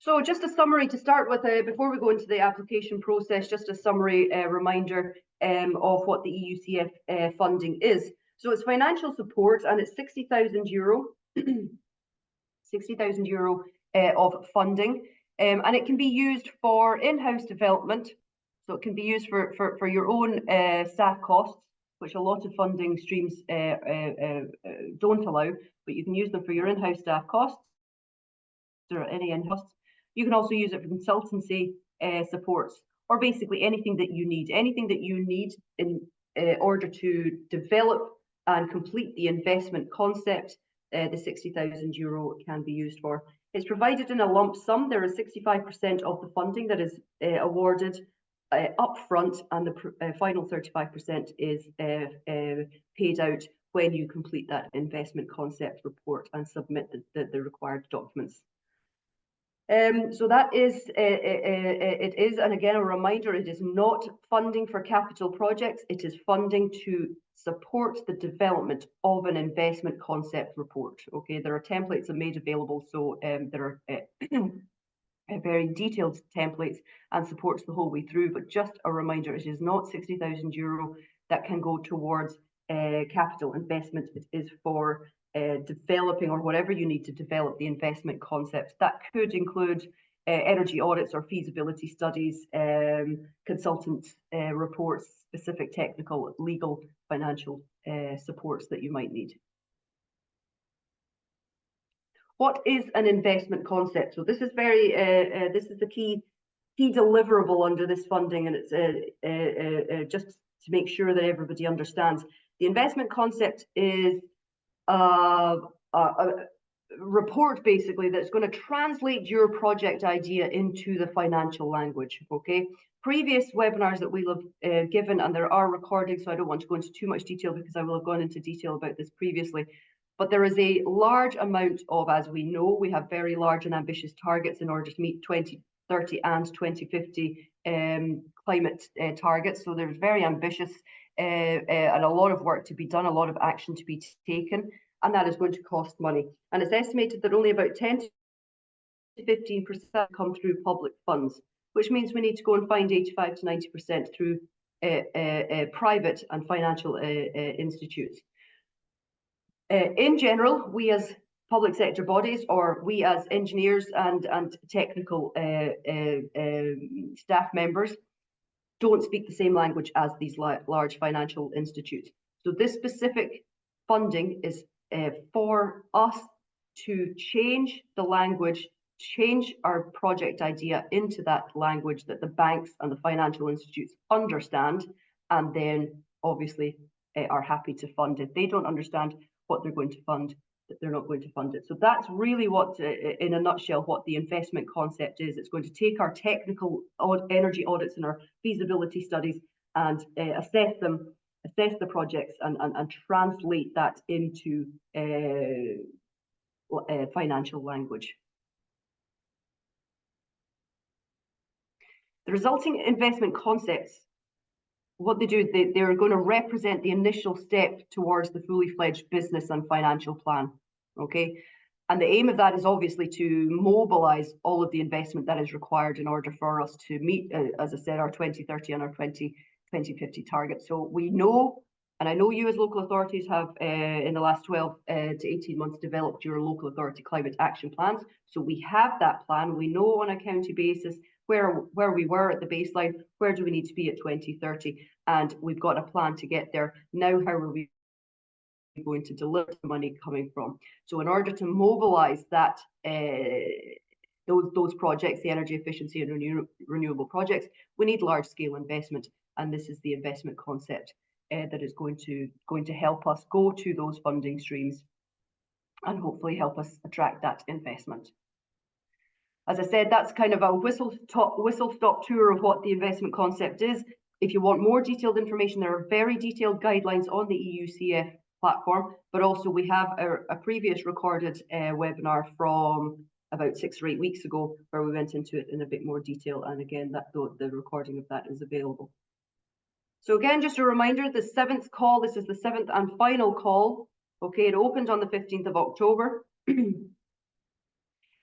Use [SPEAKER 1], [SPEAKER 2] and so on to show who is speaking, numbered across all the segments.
[SPEAKER 1] So just a summary to start with, before we go into the application process, just a summary reminder of what the EUCF funding is. So it's financial support, and it's €60,000, €60,000 of funding, and it can be used for in-house development. So it can be used for your own staff costs, which a lot of funding streams don't allow, but you can use them for your in-house staff costs or any in-house. You can also use it for consultancy supports, or basically anything that you need in order to develop and complete the investment concept. The €60,000 can be used for. It's provided in a lump sum. There is 65% of the funding that is awarded upfront, and the final 35% is paid out when you complete that investment concept report and submit the required documents. So that is, it is, and again, a reminder, it is not funding for capital projects. It is funding to support the development of an investment concept report. Okay, there are templates made available, so there are very detailed templates and supports the whole way through, but just a reminder, it is not €60,000 that can go towards capital investment. It is for developing, or whatever you need to develop the investment concept. That could include energy audits or feasibility studies, consultant reports, specific technical, legal, financial supports that you might need. What is an investment concept? So this is very, this is the key deliverable under this funding, and it's just to make sure that everybody understands. The investment concept is a report basically that's going to translate your project idea into the financial language. Okay, previous webinars that we'll have given, and there are recordings, so I don't want to go into too much detail because I will have gone into detail about this previously, but there is a large amount of, as we know, we have very large and ambitious targets in order to meet 2030 and 2050 climate targets. So there's very ambitious and a lot of work to be done, a lot of action to be taken, and that is going to cost money. And it's estimated that only about 10 to 15% come through public funds, which means we need to go and find 85 to 90% through private and financial institutes. In general, we as public sector bodies, or we as engineers and technical staff members, don't speak the same language as these large financial institutes. So this specific funding is for us to change the language, change our project idea into that language that the banks and the financial institutes understand, and then obviously are happy to fund. If they don't understand what they're going to fund, that they're not going to fund it. So that's really what, in a nutshell, what the investment concept is. It's going to take our technical energy audits and our feasibility studies and assess the projects and translate that into financial language. The resulting investment concepts, what they do, they're going to represent the initial step towards the fully fledged business and financial plan. Okay, and the aim of that is obviously to mobilize all of the investment that is required in order for us to meet, as I said, our 2030 and our 2050 targets. So we know, and I know you as local authorities have in the last 12 to 18 months developed your local authority climate action plans. So we have that plan. We know on a county basis where we were at the baseline, where do we need to be at 2030, and we've got a plan to get there. Now, how are we going to deliver the money coming from? So in order to mobilize that, those projects, the energy efficiency and renewable projects, we need large scale investment, and this is the investment concept that is going to help us go to those funding streams and hopefully help us attract that investment. As I said, that's kind of a whistle-stop tour of what the investment concept is. If you want more detailed information, there are very detailed guidelines on the EUCF platform, but also we have a previous recorded webinar from about 6 or 8 weeks ago where we went into it in a bit more detail, and again, the recording of that is available. So again, just a reminder, the 7th call, this is the 7th and final call. Okay, it opened on the 15th of October.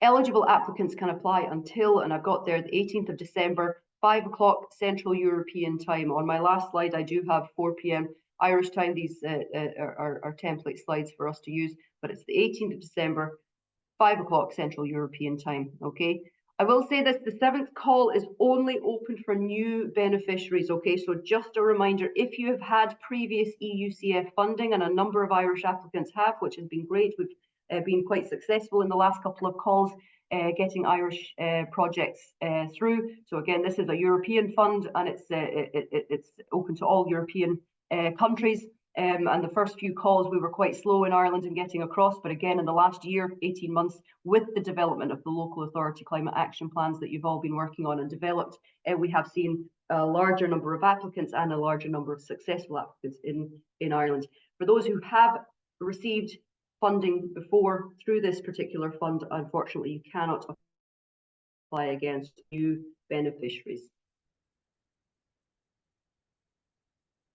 [SPEAKER 1] Eligible applicants can apply until, and I've got there, the 18th of December, 5 o'clock Central European time. On my last slide, I do have 4 p.m. Irish time. These are template slides for us to use, but it's the 18th of December, 5 o'clock Central European time, okay? I will say this, the 7th call is only open for new beneficiaries, okay? So just a reminder, if you have had previous EUCF funding, and a number of Irish applicants have, which has been great, we've been quite successful in the last couple of calls, getting Irish projects through. So again, this is a European fund, and it's open to all European countries. And the first few calls we were quite slow in Ireland in getting across, but again in the last year, 18 months, with the development of the local authority climate action plans that you've all been working on and developed, we have seen a larger number of applicants and a larger number of successful applicants in Ireland. For those who have received funding before through this particular fund, unfortunately you cannot apply against new beneficiaries.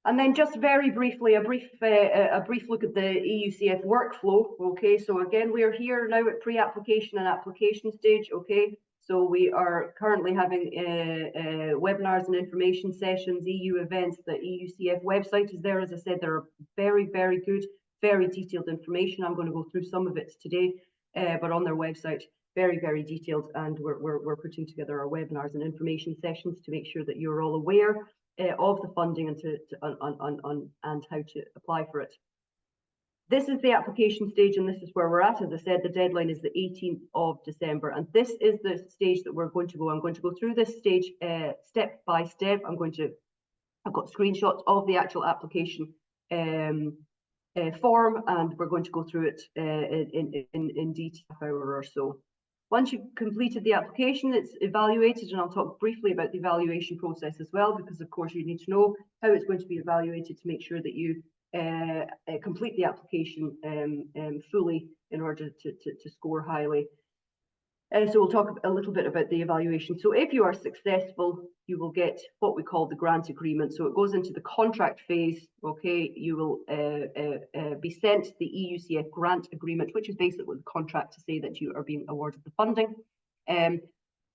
[SPEAKER 1] And then just very briefly, a brief look at the EUCF workflow. Okay, so again, we are here now at pre-application and application stage. Okay, so we are currently having webinars and information sessions, EU events. The EUCF website is there. As I said, there are very, very good, very detailed information. I'm going to go through some of it today, but on their website, very, very detailed. And we're putting together our webinars and information sessions to make sure that you're all aware of the funding and how to apply for it. This is the application stage, and this is where we're at. As I said, the deadline is the 18th of December, and this is the stage that we're going to go. I'm going to go through this stage step by step. I've got screenshots of the actual application form, and we're going to go through it in detail, an hour or so. Once you've completed the application, it's evaluated, and I'll talk briefly about the evaluation process as well, because of course you need to know how it's going to be evaluated to make sure that you complete the application fully in order to score highly. So we'll talk a little bit about the evaluation. So if you are successful, you will get what we call the grant agreement. So it goes into the contract phase, okay? You will be sent the EUCF grant agreement, which is basically the contract to say that you are being awarded the funding.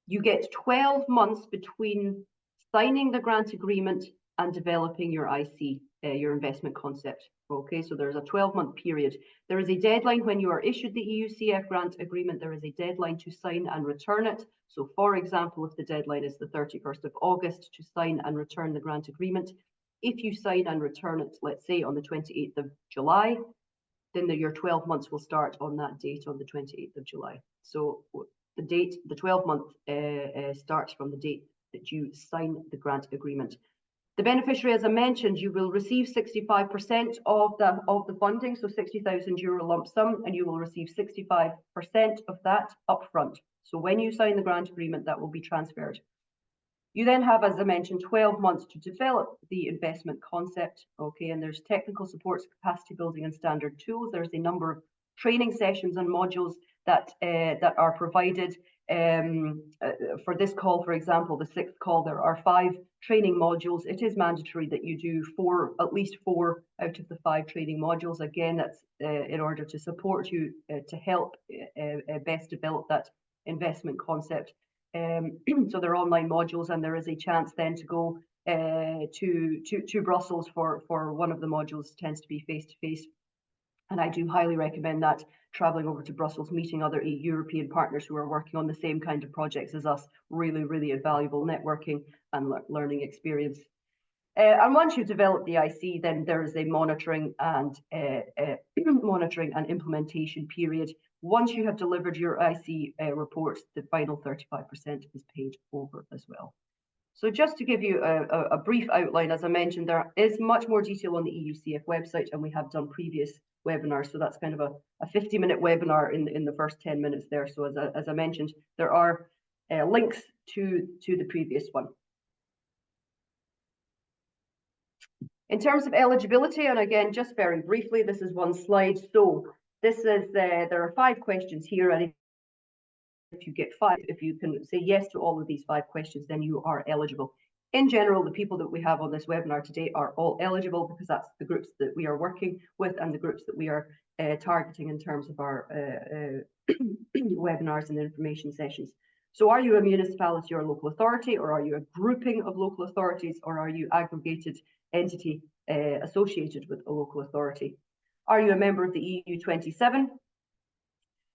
[SPEAKER 1] You get 12 months between signing the grant agreement and developing your IC, your investment concept. Okay, so there's a 12-month period. There is a deadline when you are issued the EUCF grant agreement. There is a deadline to sign and return it. So for example, if the deadline is the 31st of August to sign and return the grant agreement, if you sign and return it, let's say on the 28th of July, then your 12 months will start on that date, on the 28th of July. So the 12-month starts from the date that you sign the grant agreement. The beneficiary, as I mentioned, you will receive 65% of the funding, so €60,000 lump sum, and you will receive 65% of that upfront. So when you sign the grant agreement, that will be transferred. You then have, as I mentioned, 12 months to develop the investment concept, okay, and there's technical supports, capacity building and standard tools. There's a number of training sessions and modules that are provided. For this call, for example, the 6th call, there are 5 training modules. It is mandatory that you do at least 4 out of the 5 training modules. Again, that's in order to support you to help best develop that investment concept. So they're online modules, and there is a chance then to go to Brussels for one of the modules. Tends to be face-to-face. And I do highly recommend that, traveling over to Brussels, meeting other European partners who are working on the same kind of projects as us. Really, really a valuable networking and learning experience. And once you develop the IC, then there is a monitoring and implementation period. Once you have delivered your IC reports, the final 35% is paid over as well. So just to give you a brief outline, as I mentioned, there is much more detail on the EUCF website, and we have done previous webinars. So that's kind of a 50-minute webinar in the first 10 minutes there. So as I mentioned, there are links to the previous one. In terms of eligibility, and again, just very briefly, this is one slide. So this is, there are 5 questions here, and if you get 5, if you can say yes to all of these 5 questions, then you are eligible. In general, the people that we have on this webinar today are all eligible, because that's the groups that we are working with and the groups that we are targeting in terms of our webinars and information sessions. So are you a municipality or local authority, or are you a grouping of local authorities, or are you aggregated entity associated with a local authority? Are you a member of the EU27?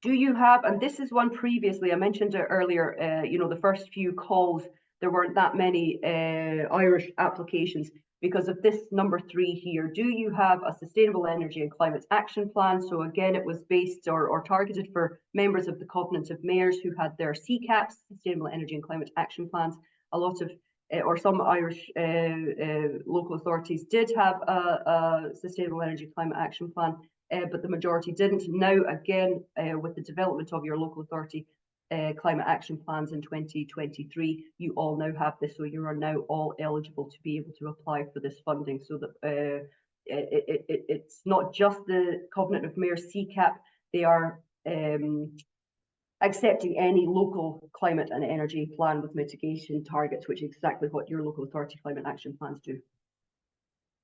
[SPEAKER 1] Do you have, and this is one previously, I mentioned it earlier, you know, the first few calls, there weren't that many Irish applications because of this number 3 here. Do you have a sustainable energy and climate action plan? So again, it was based or targeted for members of the Covenant of Mayors who had their CCAPs, Sustainable Energy and Climate Action Plans. A lot of, or some Irish local authorities did have a Sustainable Energy Climate Action Plan, but the majority didn't. Now, again, with the development of your local authority climate action plans in 2023, you all now have this, so you are now all eligible to be able to apply for this funding. So that it's not just the Covenant of Mayors CCAP, they are accepting any local climate and energy plan with mitigation targets, which is exactly what your local authority climate action plans do.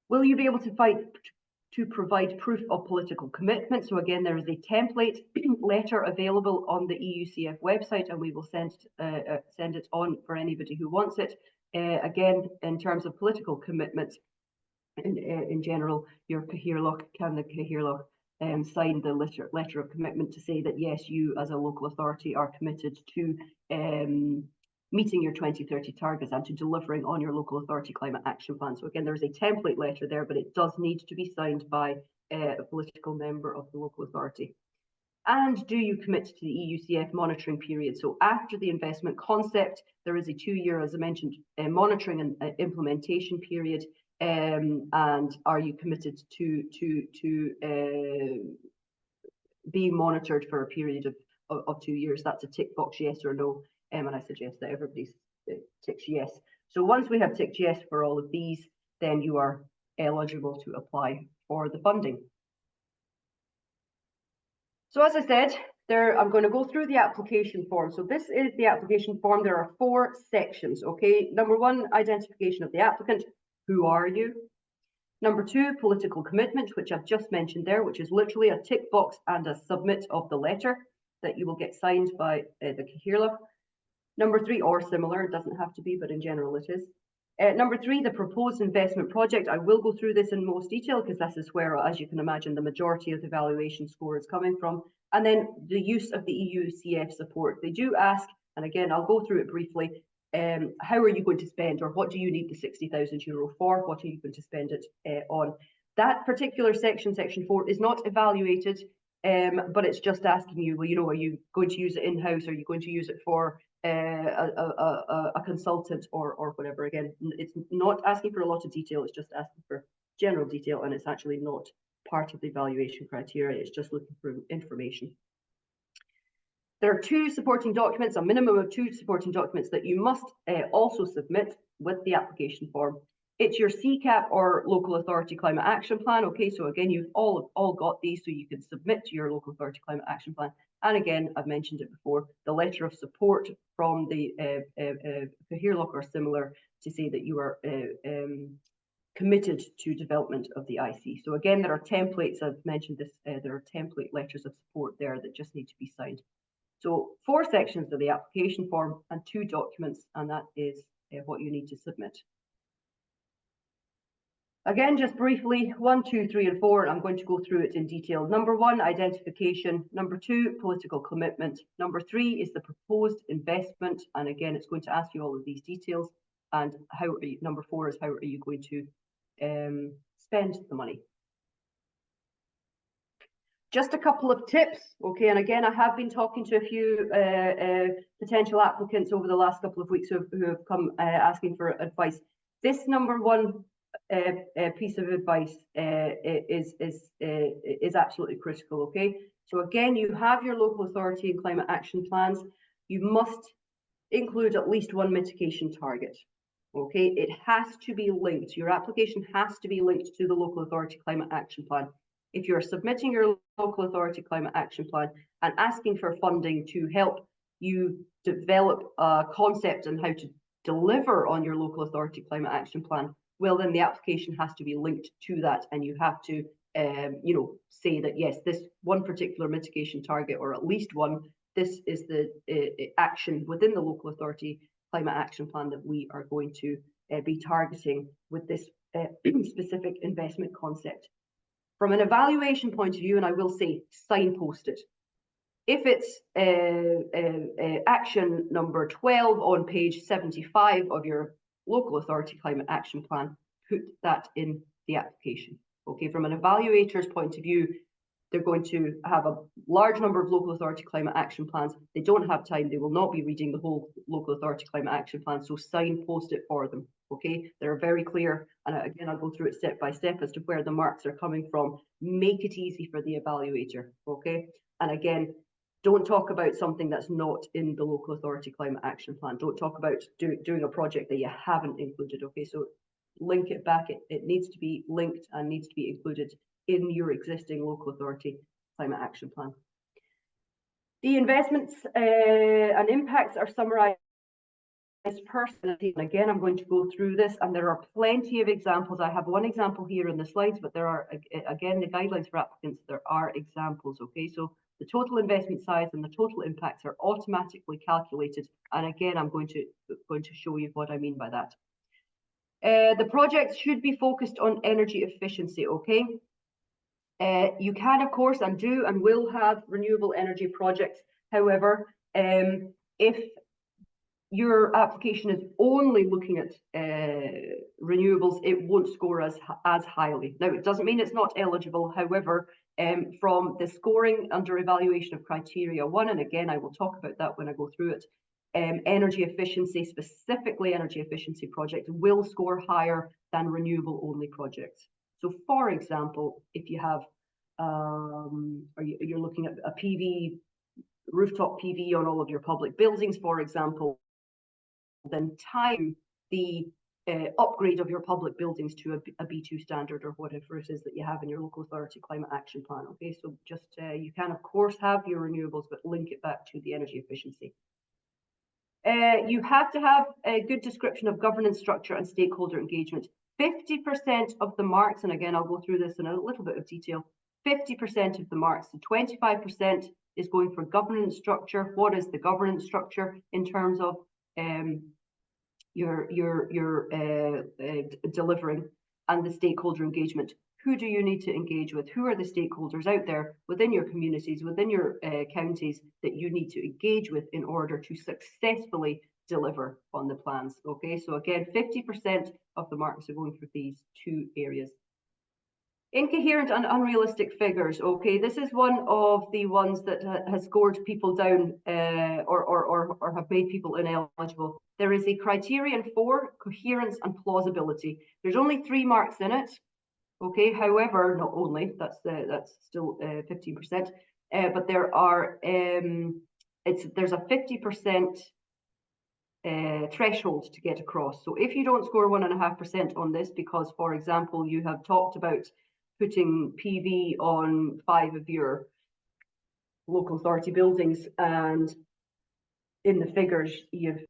[SPEAKER 1] Will you be able to provide proof of political commitment? So again, there is a template letter available on the EUCF website, and we will send it on for anybody who wants it. Again, in terms of political commitment, in general, your Cathaoirleach, can the Cathaoirleach sign the letter of commitment to say that yes, you as a local authority are committed to meeting your 2030 targets and to delivering on your local authority climate action plan. So again, there's a template letter there, but it does need to be signed by a political member of the local authority. And do you commit to the EUCF monitoring period? So after the investment concept, there is a 2-year, as I mentioned, monitoring and implementation period. And are you committed to being monitored for a period of 2 years? That's a tick box yes or no. And I suggest that everybody ticks yes. So once we have ticked yes for all of these, then you are eligible to apply for the funding. So as I said, I'm going to go through the application form. So this is the application form. There are 4 sections, okay? Number 1, identification of the applicant. Who are you? Number 2, political commitment, which I've just mentioned there, which is literally a tick box and a submit of the letter that you will get signed by the Cathaoirleach. Number 3, or similar, it doesn't have to be, but in general it is. Number 3, the proposed investment project. I will go through this in most detail because this is where, as you can imagine, the majority of the valuation score is coming from. And then the use of the EUCF support. They do ask, and again, I'll go through it briefly, how are you going to spend, or what do you need the €60,000 for? What are you going to spend it on? That particular section, section 4, is not evaluated, but it's just asking you, well, you know, are you going to use it in-house? Are you going to use it for a consultant or whatever? Again, it's not asking for a lot of detail, it's just asking for general detail, and it's actually not part of the evaluation criteria, it's just looking for information. There are 2 supporting documents, a minimum of 2 supporting documents that you must also submit with the application form. It's your CCAP or local authority climate action plan. Okay, so again, you've all got these, so you can submit to your local authority climate action plan. And again, I've mentioned it before, the letter of support from the Cathaoirleach or similar to say that you are committed to development of the IC. So again, there are templates, I've mentioned this, there are template letters of support there that just need to be signed. So 4 sections of the application form and 2 documents, and that is what you need to submit. Again, just briefly, 1, 2, 3, and 4, and I'm going to go through it in detail. Number 1, identification. Number 2, political commitment. Number 3 is the proposed investment, and again, it's going to ask you all of these details. And number 4 is how are you going to spend the money. Just a couple of tips, okay, and again, I have been talking to a few potential applicants over the last couple of weeks who have come asking for advice. This number 1 piece of advice is absolutely critical, okay? So again, you have your local authority and climate action plans. You must include at least 1 mitigation target, okay? It has to be linked. Your application has to be linked to the local authority climate action plan. If you're submitting your local authority climate action plan and asking for funding to help you develop a concept on how to deliver on your local authority climate action plan, well, then the application has to be linked to that, and you have to you know, say that yes, this one particular mitigation target, or at least one, this is the action within the local authority climate action plan that we are going to be targeting with this specific investment concept. From an evaluation point of view, and I will say signpost it. If it's action number 12 on page 75 of your local authority climate action plan, put that in the application. Okay, from an evaluator's point of view, they're going to have a large number of local authority climate action plans. They don't have time. They will not be reading the whole local authority climate action plan. So signpost it for them. Okay, they're very clear. And again, I'll go through it step by step as to where the marks are coming from. Make it easy for the evaluator. Okay, and again, don't talk about something that's not in the local authority climate action plan. Don't talk about doing a project that you haven't included. Okay, so link it back. It needs to be linked and needs to be included in your existing local authority climate action plan. The investments and impacts are summarised personally. And again, I'm going to go through this, and there are plenty of examples. I have one example here in the slides, but there are, again, the guidelines for applicants, there are examples. Okay, so the total investment size and the total impacts are automatically calculated. And again, I'm going to show you what I mean by that. The projects should be focused on energy efficiency. Okay. You can, of course, and do and will have renewable energy projects. However, if your application is only looking at renewables, it won't score as highly. Now, it doesn't mean it's not eligible. However, from the scoring under evaluation of criteria 1, and again, I will talk about that when I go through it, energy efficiency, specifically energy efficiency projects, will score higher than renewable only projects. So, for example, if you have, you're looking at a PV, rooftop PV on all of your public buildings, for example, then time the upgrade of your public buildings to a B2 standard or whatever it is that you have in your local authority climate action plan. Okay, so just you can, of course, have your renewables, but link it back to the energy efficiency. You have to have a good description of governance structure and stakeholder engagement. 50% of the marks, and again, I'll go through this in a little bit of detail, 50% of the marks, so 25% is going for governance structure. What is the governance structure in terms of your delivering, and the stakeholder engagement? Who do you need to engage with? Who are the stakeholders out there within your communities, within your counties that you need to engage with in order to successfully deliver on the plans? Okay, so again, 50% of the marks are going for these two areas. Incoherent and unrealistic figures. Okay, this is one of the ones that has scored people down or have made people ineligible. There is a criterion for coherence and plausibility. There's only 3 marks in it. Okay, however, not only, that's still 15%, but there are there's a 50% threshold to get across. So if you don't score 1.5% on this because, for example, you have talked about putting PV on 5 of your local authority buildings, and in the figures you've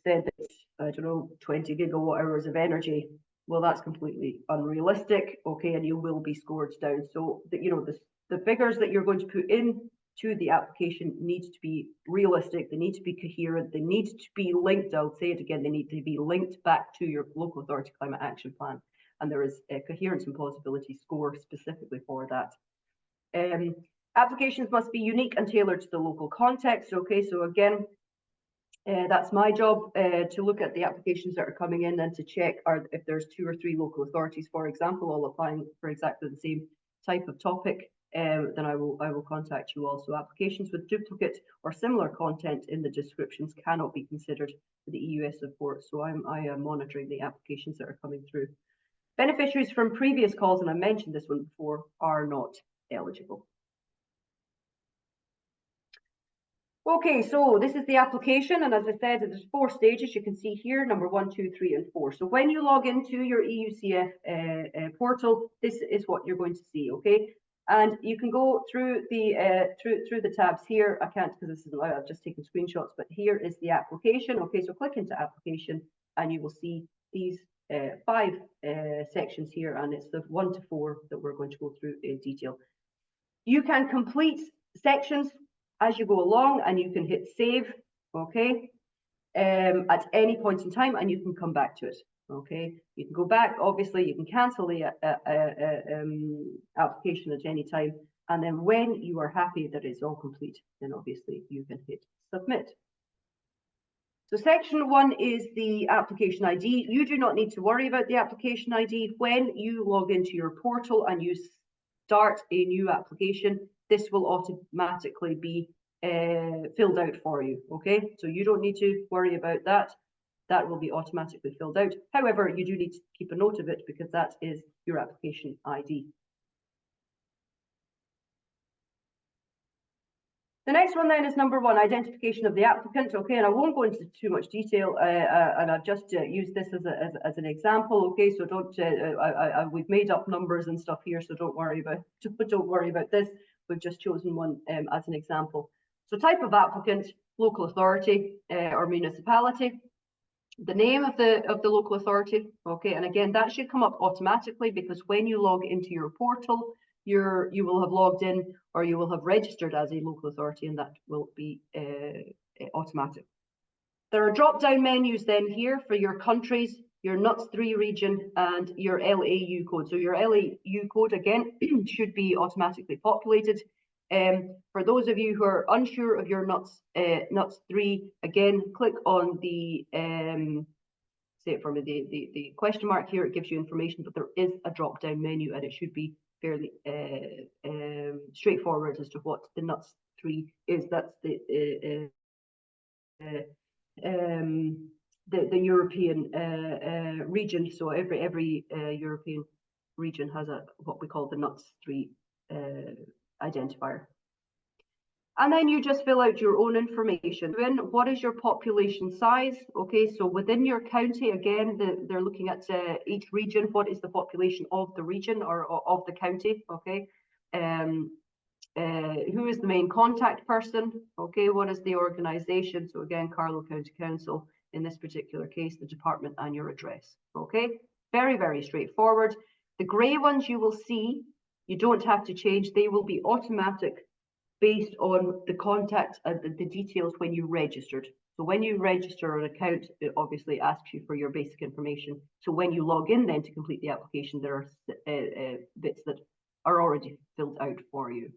[SPEAKER 1] said that, I don't know, 20 gigawatt hours of energy, well, that's completely unrealistic. Okay, and you will be scored down. So the figures that you're going to put in to the application need to be realistic, they need to be coherent, they need to be linked, I'll say it again, they need to be linked back to your local authority climate action plan. And there is a coherence and plausibility score specifically for that. Applications must be unique and tailored to the local context. Okay, so again, that's my job, to look at the applications that are coming in and to check if there's 2 or 3 local authorities, for example, all applying for exactly the same type of topic. Then I will contact you all. So applications with duplicate or similar content in the descriptions cannot be considered for the EUS report. So I am monitoring the applications that are coming through. Beneficiaries from previous calls, and I mentioned this one before, are not eligible. Okay, so this is the application, and as I said, there's 4 stages. You can see here, number 1, 2, 3, and 4. So when you log into your EUCF portal, this is what you're going to see. Okay, and you can go through the through the tabs here. I can't because this is live. I've just taken screenshots, but here is the application. Okay, so click into application, and you will see these 5 sections here, and it's the 1 to 4 that we're going to go through in detail. You can complete sections as you go along, and you can hit save, okay, at any point in time, and you can come back to it, okay. You can go back, obviously, you can cancel the application at any time, and then when you are happy that it's all complete, then obviously you can hit submit. So section 1 is the application ID. You do not need to worry about the application ID. When you log into your portal and you start a new application, this will automatically be filled out for you, okay? So you don't need to worry about that. That will be automatically filled out. However, you do need to keep a note of it because that is your application ID. The next one then is number 1, identification of the applicant, okay, and I won't go into too much detail, and I've just used this as an example, okay, so don't, we've made up numbers and stuff here, so don't worry about this. We've just chosen one as an example. So type of applicant, local authority or municipality, the name of the local authority, okay, and again, that should come up automatically because when you log into your portal, you will have logged in or you will have registered as a local authority, and that will be automatic. There are drop-down menus then here for your countries, your NUTS 3 region, and your LAU code. So your LAU code, again, should be automatically populated. For those of you who are unsure of your NUTS 3, again, click on the, say it for me, the question mark here. It gives you information, but there is a drop-down menu and it should be fairly straightforward as to what the NUTS 3 is. That's the European region. So every European region has what we call the NUTS 3 identifier. And then you just fill out your own information. Then what is your population size? Okay, so within your county, again, they're looking at each region. What is the population of the region or of the county? Okay, who is the main contact person? Okay, what is the organization? So again, Carlow County Council, in this particular case, the department and your address. Okay, very, very straightforward. The grey ones you will see, you don't have to change. They will be automatic based on the contact and the details when you registered. So when you register an account, it obviously asks you for your basic information. So when you log in then to complete the application, there are bits that are already filled out for you.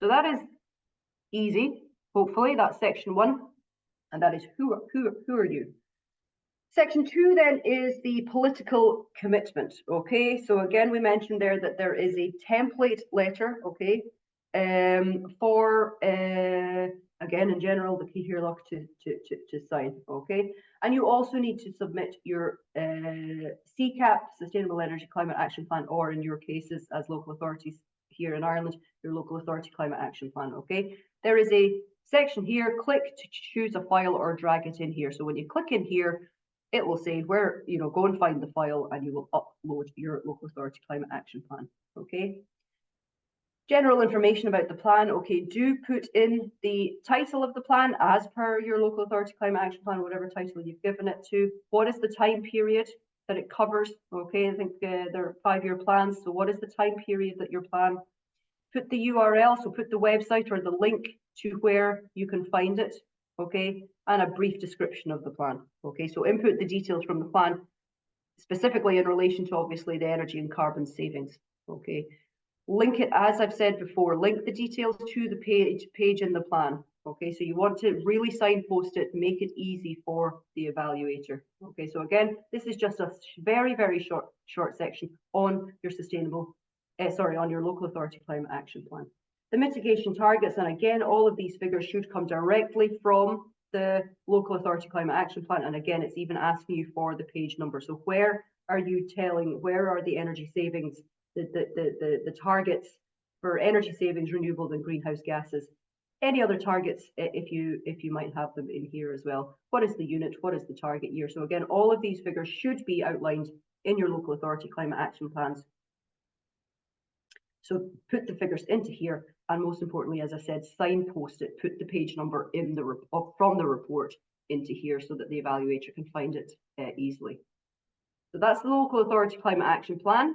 [SPEAKER 1] So that is easy. Hopefully that's section 1, and that is who are you. Section 2 then is the political commitment. Okay, so again we mentioned there that there is a template letter. Okay, for again in general the key here lock to sign. Okay, and you also need to submit your CCAP, Sustainable Energy Climate Action Plan, or in your cases as local authorities here in Ireland, your local authority climate action plan. Okay, there is a section here, click to choose a file or drag it in here. So when you click in here, it will say where, you know, go and find the file and you will upload your local authority climate action plan. Okay, general information about the plan. Okay, do put in the title of the plan as per your local authority climate action plan, whatever title you've given it to. What is the time period that it covers? Okay, I think they're 5-year plans. So what is the time period that your plan? Put the URL, so put the website or the link to where you can find it. Okay, and a brief description of the plan. Okay, so input the details from the plan, specifically in relation to obviously the energy and carbon savings. Okay, link it, as I've said before, link the details to the page in the plan. Okay, so you want to really signpost it, make it easy for the evaluator. Okay, so again, this is just a very, very short section on your sustainable, on your local authority climate action plan. The mitigation targets, and again, all of these figures should come directly from the local authority climate action plan. And again, it's even asking you for the page number. So where are you telling, where are the energy savings, the targets for energy savings, renewables and greenhouse gases? Any other targets, if you might have them in here as well. What is the unit? What is the target year? So again, all of these figures should be outlined in your local authority climate action plans. So put the figures into here, and most importantly, as I said, signpost it, put the page number in the from the report into here so that the evaluator can find it easily. So that's the local authority climate action plan.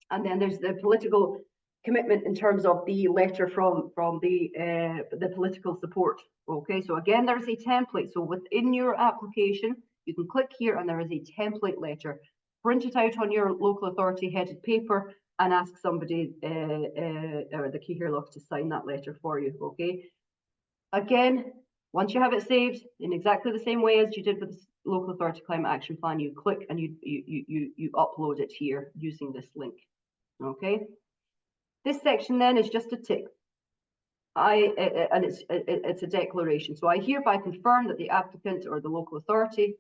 [SPEAKER 1] And then there's the political commitment in terms of the letter from the political support. Okay, so again, there's a template. So within your application, you can click here and there is a template letter. Print it out on your local authority headed paper and ask somebody or the Cathaoirleach to sign that letter for you. Okay, again, once you have it saved in exactly the same way as you did with the local authority climate action plan, you click and you upload it here using this link. Okay, this section then is just a tick. And it's a declaration. So I hereby confirm that the applicant or the local authority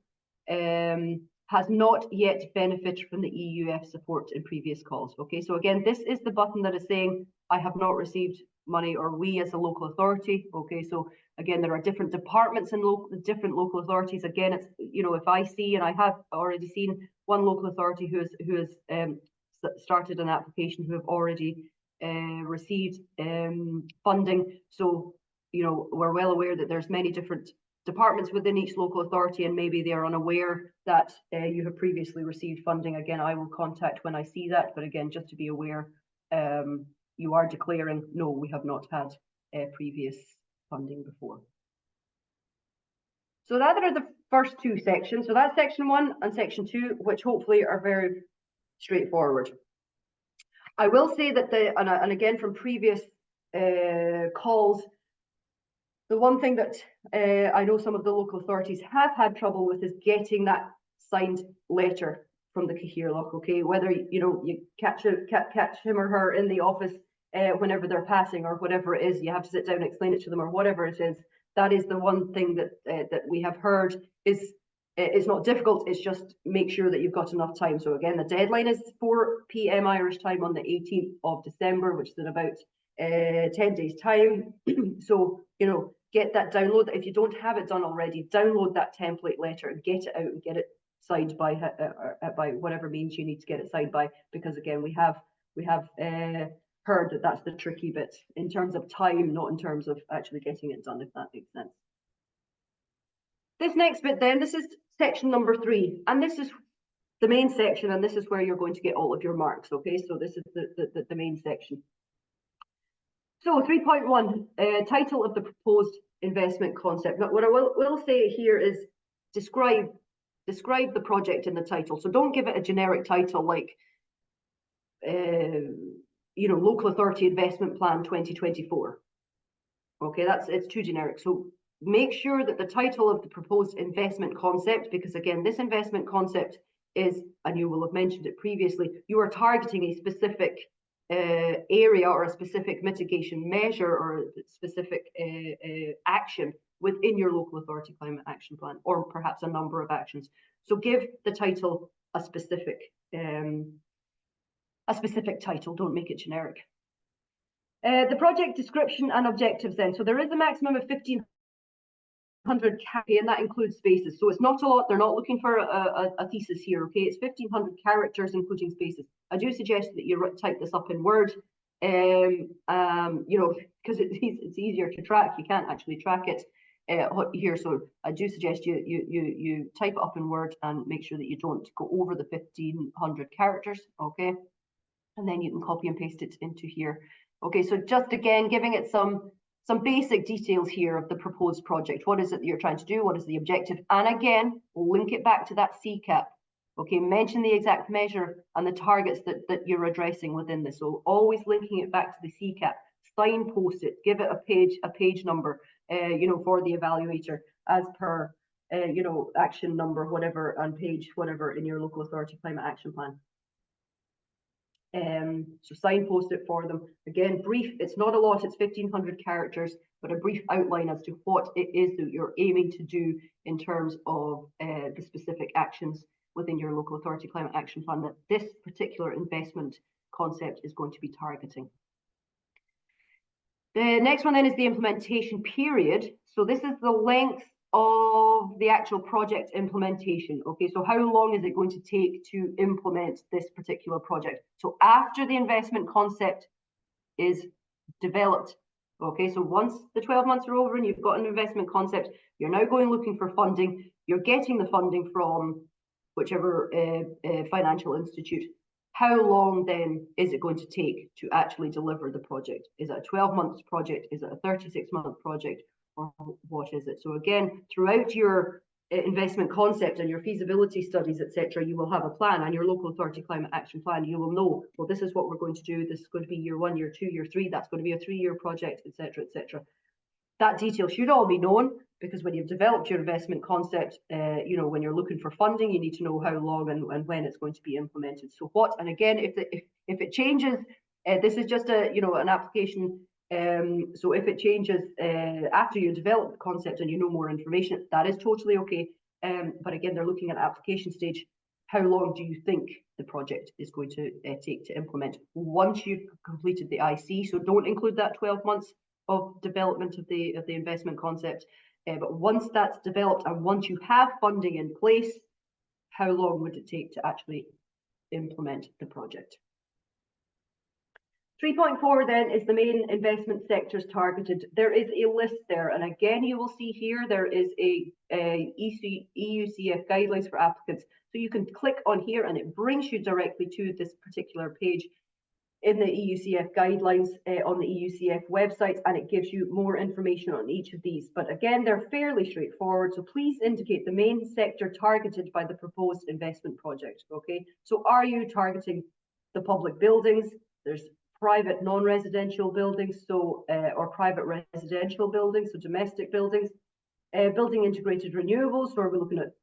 [SPEAKER 1] has not yet benefited from the EUF support in previous calls. Okay, so again, this is the button that is saying I have not received money, or we as a local authority. Okay, so again, there are different departments in different local authorities. Again, it's, you know, if I see, and I have already seen one local authority who has started an application who have already received funding. So, you know, we're well aware that there's many different departments within each local authority, and maybe they are unaware that you have previously received funding. Again, I will contact when I see that, but again, just to be aware, you are declaring, no, we have not had previous funding before. So that are the first two sections. So that's section 1 and section 2, which hopefully are very straightforward. I will say that and again from previous calls, the one thing that I know some of the local authorities have had trouble with is getting that signed letter from the Cathaoirleach. Okay, whether you catch him or her in the office whenever they're passing or whatever it is, you have to sit down and explain it to them or whatever it is. That is the one thing that we have heard is. It's not difficult, it's just make sure that you've got enough time. So again, the deadline is 4 p.m. Irish time on the 18th of December, which is in about 10 days time. So, get that download. If you don't have it done already, download that template letter and get it out and get it signed by whatever means you need to get it signed by, because again, we have heard that that's the tricky bit in terms of time, not in terms of actually getting it done, if that makes sense. This next bit then, this is section number 3, and this is the main section, and this is where you're going to get all of your marks, okay? So this is the main section. So 3.1, title of the proposed investment concept. Now, what I will say here is describe the project in the title. So don't give it a generic title like, Local Authority Investment Plan 2024. Okay, it's too generic. So make sure that the title of the proposed investment concept, because again, this investment concept is, and you will have mentioned it previously, you are targeting a specific area or a specific mitigation measure or a specific action within your local authority climate action plan, or perhaps a number of actions. So give the title a specific title, don't make it generic. The project description and objectives then. So there is a maximum of 1,500 and that includes spaces. So it's not a lot. They're not looking for a thesis here. Okay, it's 1,500 characters including spaces. I do suggest that you type this up in Word, because it's easier to track. You can't actually track it here, so I do suggest you type it up in Word and make sure that you don't go over the 1,500 characters. Okay, and then you can copy and paste it into here. Okay, so just again giving it some basic details here of the proposed project. What is it that you're trying to do? What is the objective? And again, link it back to that CCAP. Okay, mention the exact measure and the targets that you're addressing within this. So always linking it back to the CCAP. Signpost it, give it a page number, for the evaluator as per, action number, whatever, and page, whatever in your local authority climate action plan. So signpost it for them. Again, brief, it's not a lot, it's 1,500 characters, but a brief outline as to what it is that you're aiming to do in terms of the specific actions within your local authority climate action plan that this particular investment concept is going to be targeting. The next one then is the implementation period. So this is the length of the actual project implementation. Okay, so how long is it going to take to implement this particular project? So after the investment concept is developed, okay, so once the 12 months are over and you've got an investment concept, you're now going looking for funding. You're getting the funding from whichever financial institute, how long then is it going to take to actually deliver the project? Is it a 12-month project? Is it a 36-month project? Or what is it? So again, throughout your investment concept and your feasibility studies, etc., you will have a plan, and your local authority climate action plan. You will know, well, this is what we're going to do. This is going to be year 1, year 2, year 3. That's going to be a 3-year project, etc., etc. That detail should all be known, because when you've developed your investment concept, you know, when you're looking for funding, you need to know how long and when it's going to be implemented. So what, and again, if it changes, this is just a, you know, an application. So if it changes after you develop the concept and you know more information, that is totally okay. But again, they're looking at application stage. How long do you think the project is going to take to implement once you've completed the IC? So don't include that 12 months of development of the investment concept. But once that's developed and once you have funding in place, how long would it take to actually implement the project? 3.4 then is the main investment sectors targeted. There is a list there, and again, you will see here there is a EUCF guidelines for applicants. So you can click on here and it brings you directly to this particular page in the EUCF guidelines on the EUCF website, and it gives you more information on each of these. But again, they're fairly straightforward, so please indicate the main sector targeted by the proposed investment project, okay? So are you targeting the public buildings? There's private non-residential buildings, so or private residential buildings, so domestic buildings, building integrated renewables, where we're looking at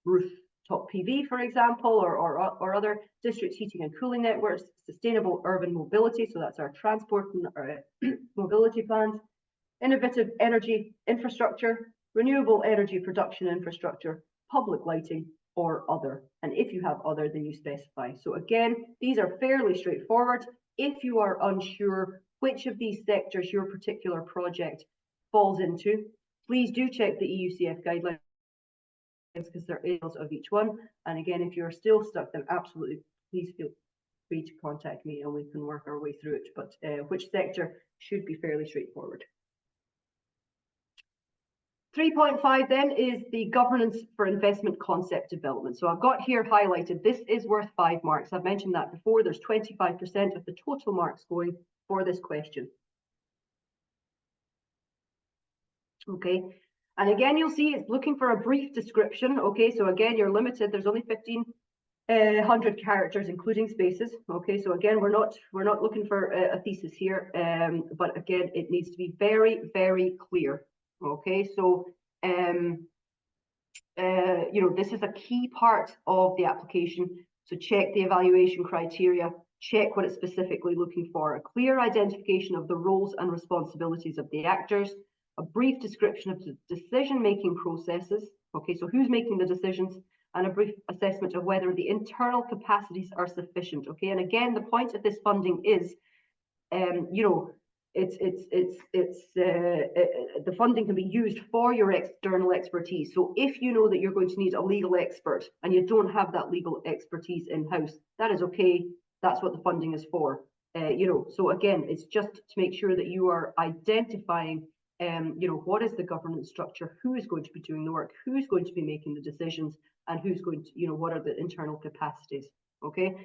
[SPEAKER 1] rooftop PV, for example, or other district heating and cooling networks, sustainable urban mobility, so that's our transport and our mobility plans, innovative energy infrastructure, renewable energy production infrastructure, public lighting, or other. And if you have other, then you specify. So again, these are fairly straightforward. If you are unsure which of these sectors your particular project falls into, please do check the EUCF guidelines, because there is of each one. And again, if you're still stuck, then absolutely please feel free to contact me and we can work our way through it. But which sector should be fairly straightforward. 3.5 then is the governance for investment concept development. So I've got here highlighted, this is worth 5 marks. I've mentioned that before. There's 25% of the total marks going for this question. Okay, and again, you'll see it's looking for a brief description. Okay, so again, you're limited. There's only 1,500 characters, including spaces. Okay, so again, we're not looking for a thesis here, but again, it needs to be very, very clear. Okay, so you know, this is a key part of the application. So check the evaluation criteria, check what it's specifically looking for, a clear identification of the roles and responsibilities of the actors, a brief description of the decision-making processes. Okay, so who's making the decisions, and a brief assessment of whether the internal capacities are sufficient. Okay, and again, the point of this funding is, you know, the funding can be used for your external expertise. So if you know that you're going to need a legal expert and you don't have that legal expertise in-house, that is okay. That's what the funding is for. You know, so again, it's just to make sure that you are identifying, you know, what is the governance structure, who is going to be doing the work, who's going to be making the decisions, and who's going to, you know, what are the internal capacities. Okay.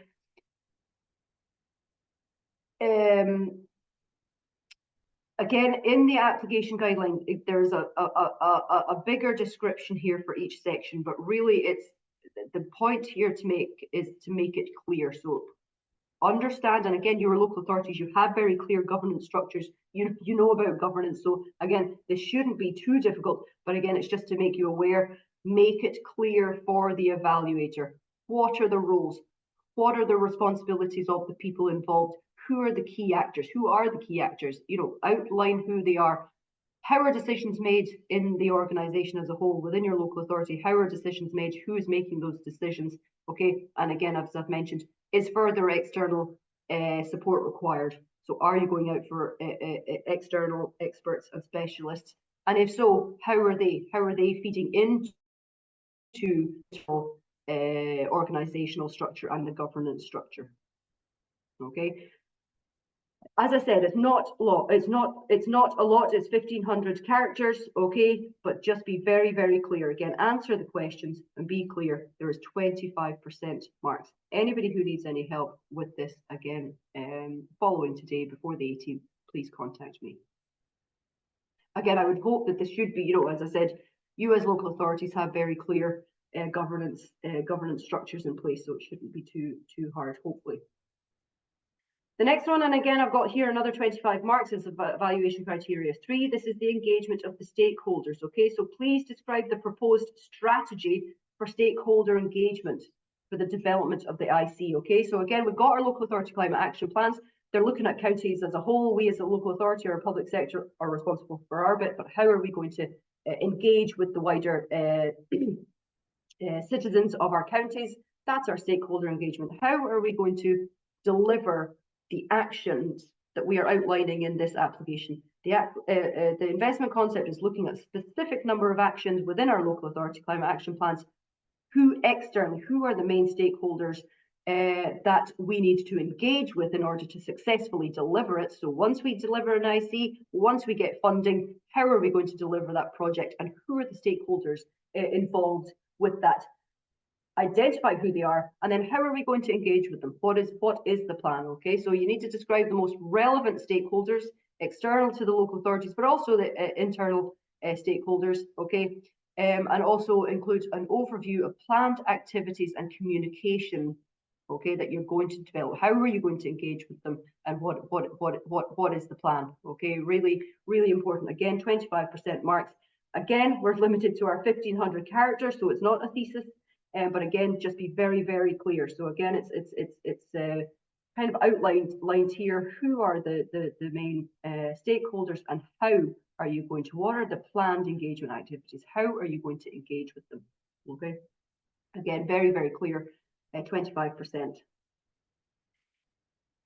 [SPEAKER 1] Again, in the application guideline, there's a bigger description here for each section, but really it's the point here to make is to make it clear. So understand, and again, your local authorities, you have very clear governance structures. You know about governance. So again, this shouldn't be too difficult, but again, it's just to make you aware, make it clear for the evaluator. What are the roles? What are the responsibilities of the people involved? Who are the key actors? Who are the key actors? You know, outline who they are. How are decisions made in the organisation as a whole, within your local authority? How are decisions made? Who is making those decisions? Okay, and again, as I've mentioned, is further external support required? So are you going out for external experts and specialists? And if so, how are they feeding into organisational structure and the governance structure? Okay. As I said, it's not a lot. It's not a lot. It's 1,500 characters, okay? But just be very, very clear. Again, answer the questions and be clear. There is 25% marks. Anybody who needs any help with this, again, following today before the 18th, please contact me. Again, I would hope that this should be, as I said, you as local authorities have very clear governance structures in place, so it shouldn't be too hard, hopefully. The next one, and again, I've got here another 25 marks, is evaluation criteria 3. This is the engagement of the stakeholders, okay? So please describe the proposed strategy for stakeholder engagement for the development of the IC, okay? So again, we've got our local authority climate action plans. They're looking at counties as a whole. We as a local authority or a public sector are responsible for our bit, but how are we going to engage with the wider citizens of our counties? That's our stakeholder engagement. How are we going to deliver the actions that we are outlining in this application? The investment concept is looking at a specific number of actions within our local authority climate action plans. Who externally, who are the main stakeholders that we need to engage with in order to successfully deliver it? So once we deliver an IC, once we get funding, how are we going to deliver that project, and who are the stakeholders involved with that? Identify who they are, and then how are we going to engage with them? What is the plan? Okay, so you need to describe the most relevant stakeholders, external to the local authorities, but also the internal stakeholders. Okay, and also include an overview of planned activities and communication. Okay, that you're going to develop. How are you going to engage with them, and what is the plan? Okay, really, really important. Again, 25% marks. Again, we're limited to our 1,500 characters, so it's not a thesis. But again, just be very, very clear. So again, it's kind of outlined here. Who are the main stakeholders, and how are you going to? What are the planned engagement activities? How are you going to engage with them? Okay. Again, very, very clear. 25%.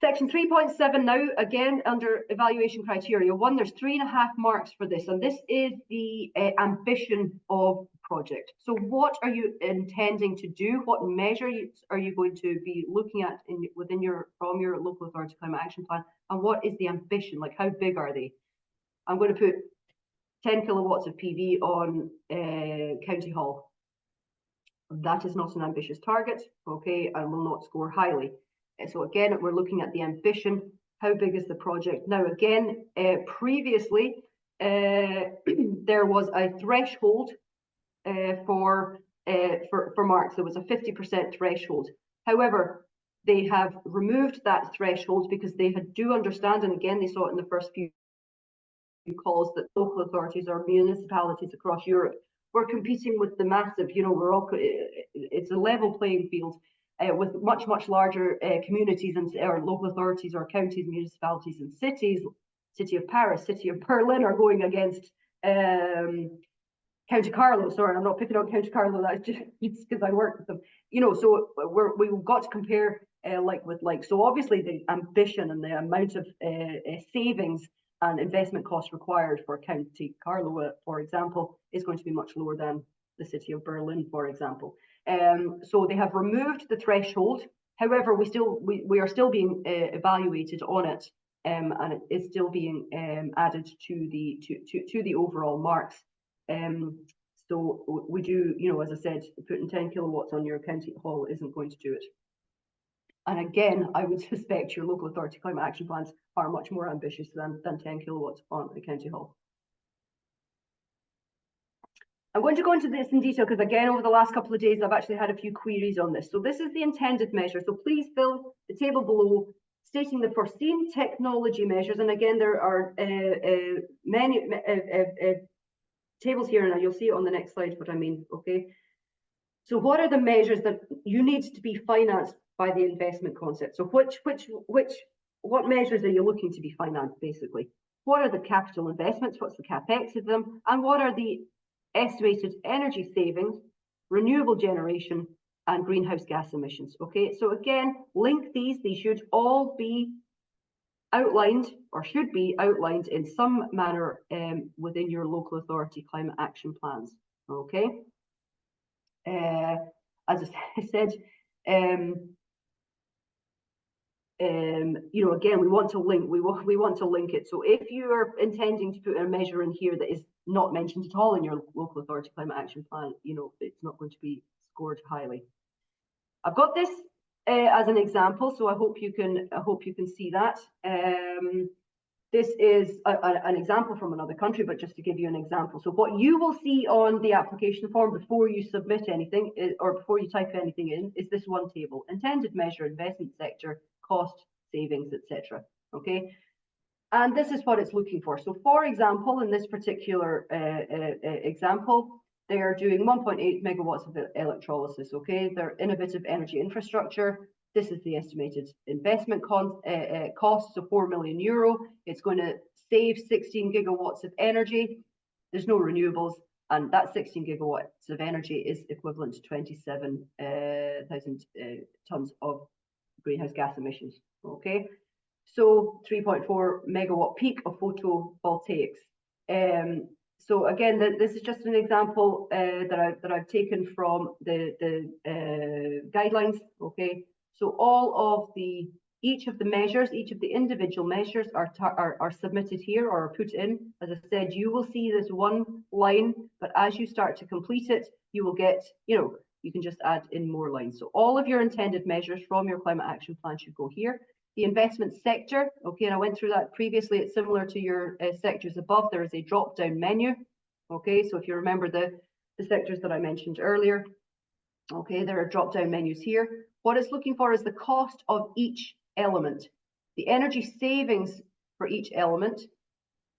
[SPEAKER 1] Section 3.7 now, again, under evaluation criteria 1, there's 3.5 marks for this, and this is the ambition of the project. So what are you intending to do? What measure are you going to be looking at from your local authority climate action plan, and what is the ambition? Like, how big are they? I'm going to put 10 kilowatts of PV on County Hall. That is not an ambitious target, okay, and will not score highly. So again, we're looking at the ambition. How big is the project? Now, again, previously, there was a threshold for marks. There was a 50% threshold. However, they have removed that threshold because they do understand, and again, they saw it in the first few calls, that local authorities or municipalities across Europe were competing with the massive, it's a level playing field. With much larger communities and or local authorities or counties, municipalities and cities. City of Paris, City of Berlin are going against County Carlo. Sorry, I'm not picking on County Carlo. That's just because I work with them. So we've got to compare like with like. So obviously the ambition and the amount of savings and investment costs required for County Carlo, for example, is going to be much lower than the City of Berlin, for example. So they have removed the threshold. However, we are still being evaluated on it, and it is still being added to the overall marks. So we do, as I said, putting 10 kilowatts on your county hall isn't going to do it. And again, I would suspect your local authority climate action plans are much more ambitious than 10 kilowatts on the county hall. I'm going to go into this in detail because, again, over the last couple of days, I've actually had a few queries on this. So this is the intended measure. So please fill the table below stating the foreseen technology measures. And again, there are many tables here, and you'll see it on the next slide what I mean, okay? So what are the measures that you need to be financed by the investment concept? So what measures are you looking to be financed, basically? What are the capital investments? What's the CapEx of them? And what are the estimated energy savings, renewable generation, and greenhouse gas emissions? Okay, so again, link these. These should all be outlined, or should be outlined in some manner within your local authority climate action plans. Okay, as I said, you know, again, we want to link it. So if you are intending to put a measure in here that is not mentioned at all in your local authority climate action plan, you know, it's not going to be scored highly. I've got this as an example, so I hope you can see that. This is an example from another country, but just to give you an example. So what you will see on the application form before you submit anything or before you type anything in is this one table: intended measure, investment sector, cost, savings, etc. Okay, and this is what it's looking for. So for example, in this particular example, they are doing 1.8 megawatts of electrolysis. Okay, they're innovative energy infrastructure. This is the estimated investment cost, so €4 million. It's going to save 16 gigawatts of energy. There's no renewables, and that 16 gigawatts of energy is equivalent to 27,000 tons of greenhouse gas emissions. Okay, so 3.4 megawatt peak of photovoltaics. So again, this is just an example that I've taken from the guidelines. Okay. So each of the individual measures are submitted here or are put in. As I said, you will see this one line, but as you start to complete it, you will get, you know, you can just add in more lines. So all of your intended measures from your climate action plan should go here. The investment sector, okay, and I went through that previously. It's similar to your sectors above. There is a drop-down menu. Okay, so if you remember the sectors that I mentioned earlier, okay, there are drop-down menus here. What it's looking for is the cost of each element, the energy savings for each element.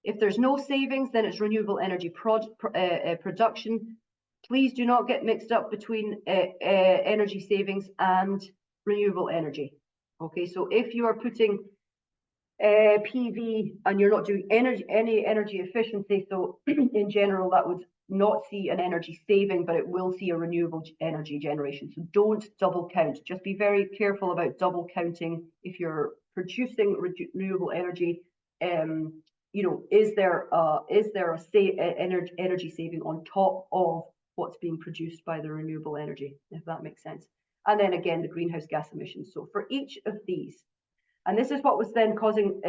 [SPEAKER 1] If there's no savings, then it's renewable energy production. Please do not get mixed up between energy savings and renewable energy. Okay, so if you are putting PV and you're not doing any energy efficiency, so in general that would not see an energy saving, but it will see a renewable energy generation. So don't double count. Just be very careful about double counting. If you're producing renewable energy, you know, is there energy saving on top of what's being produced by the renewable energy, if that makes sense. And then again, the greenhouse gas emissions. So for each of these, and this is what was then causing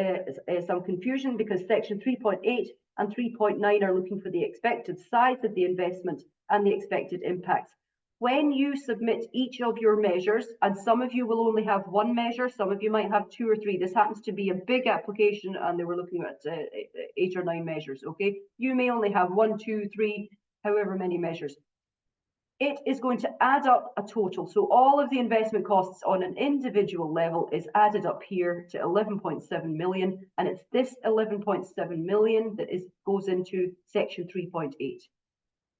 [SPEAKER 1] some confusion, because section 3.8 and 3.9 are looking for the expected size of the investment and the expected impacts. When you submit each of your measures, and some of you will only have one measure, some of you might have 2 or 3. This happens to be a big application and they were looking at 8 or 9 measures, okay? You may only have 1, 2, 3, however many measures. It is going to add up a total. So all of the investment costs on an individual level is added up here to 11.7 million. And it's this 11.7 million that goes into section 3.8.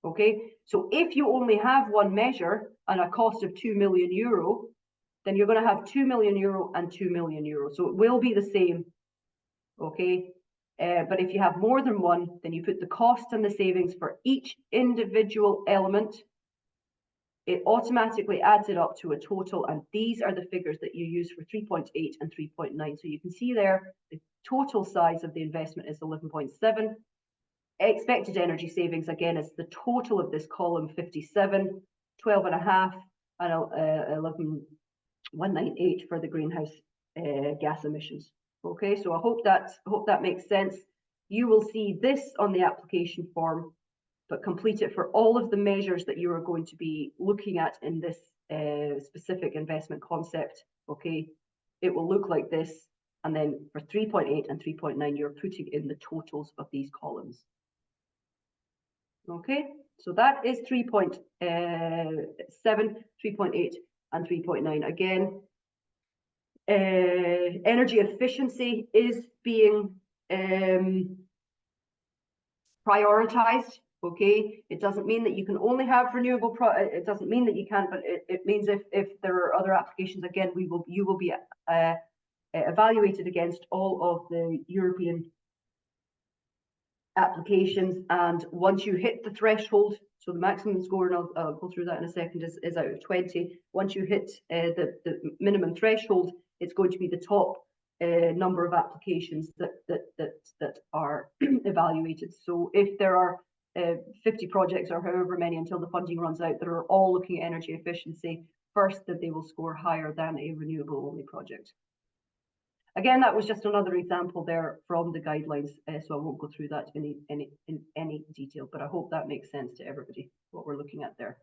[SPEAKER 1] Okay, so if you only have one measure and a cost of €2 million, then you're going to have €2 million and €2 million. So it will be the same. Okay, but if you have more than one, then you put the cost and the savings for each individual element. It automatically adds it up to a total, and these are the figures that you use for 3.8 and 3.9. So you can see there, the total size of the investment is 11.7. Expected energy savings, again, is the total of this column, 57, 12.5, and 11,198 for the greenhouse gas emissions. Okay, so I hope that makes sense. You will see this on the application form, but complete it for all of the measures that you are going to be looking at in this specific investment concept. Okay, it will look like this, and then for 3.8 and 3.9, you're putting in the totals of these columns. Okay, so that is 3.7, 3.8, and 3.9. Again, energy efficiency is being prioritized. Okay, it doesn't mean that you can only have renewable it doesn't mean that you can't, but it means if there are other applications, again, you will be evaluated against all of the European applications, and once you hit the threshold, so the maximum score, and I'll go through that in a second, is out of 20. Once you hit the minimum threshold, it's going to be the top number of applications that are evaluated. So if there are 50 projects or however many until the funding runs out that are all looking at energy efficiency, first that they will score higher than a renewable only project. Again, that was just another example there from the guidelines, so I won't go through that in any detail, but I hope that makes sense to everybody, what we're looking at there.